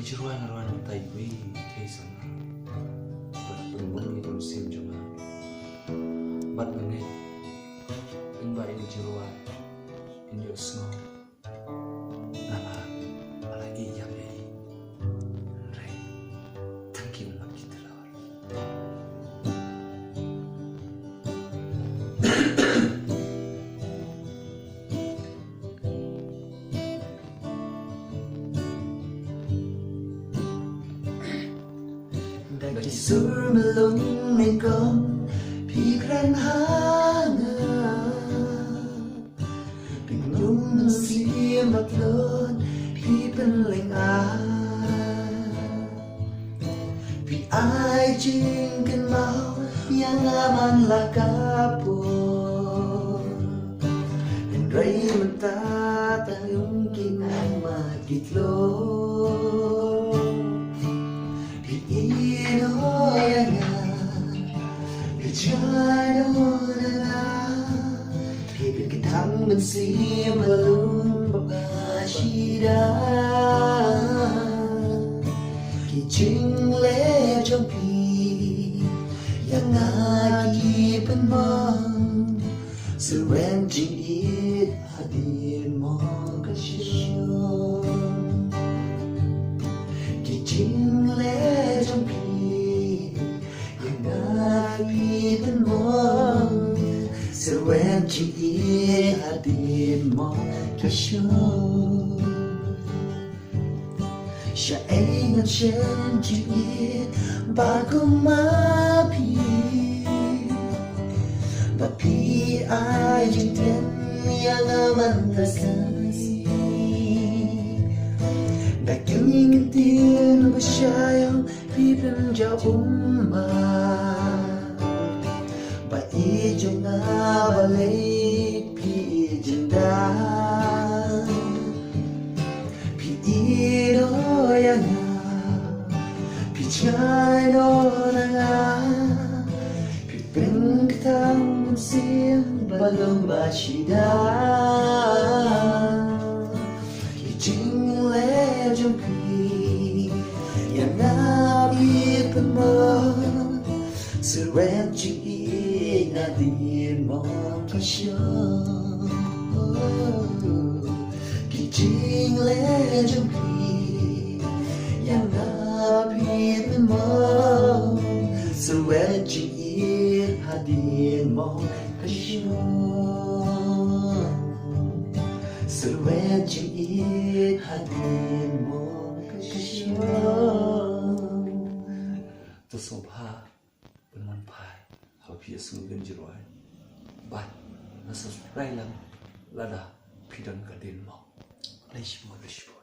Giruan tay wi kaisa na. Pagpulong ni konsim juma. Bat ngene. Inba ini giruan. Ini usno. Nama ala iya be. Rai. Tangkin mak kita lawar. Sur melung nengkom pikiran hanga Pingung mensim batlon pi penling Pi ai jing kan mau yang aman lakapon Dan ray mata tayong kinang magitlo Mình xin mà luôn bọc shida Khi chính lẽ trong khi yang ngaki bên mong sự quen jingieid hadin mo kasyon Khi chính lẽ trong khi yang ngaki bên mong sự quen jingieid hadin mo kasyon Siya ay nagsiyan jingieid bago mapi Bapi ay jingten yang aman kasasi Daking intin ba siya yung pipin jauh Bai jong na balik pi jenda Pi iro yang pi chai no na nga Pi pen ketang sim balong bashida Ki jing le jong pi yang nabi pemo syrwet jingieid na din mo kasyon Ki jing le jong pi yang napit mo syrwet jingieid hadin mo kasyon syrwet jingieid hadin mo kasyon Tersobha bermanfaat. Habis sungguh jiruan. Bat nasa subscribe lang lada pidang kadin mo. Leishmo.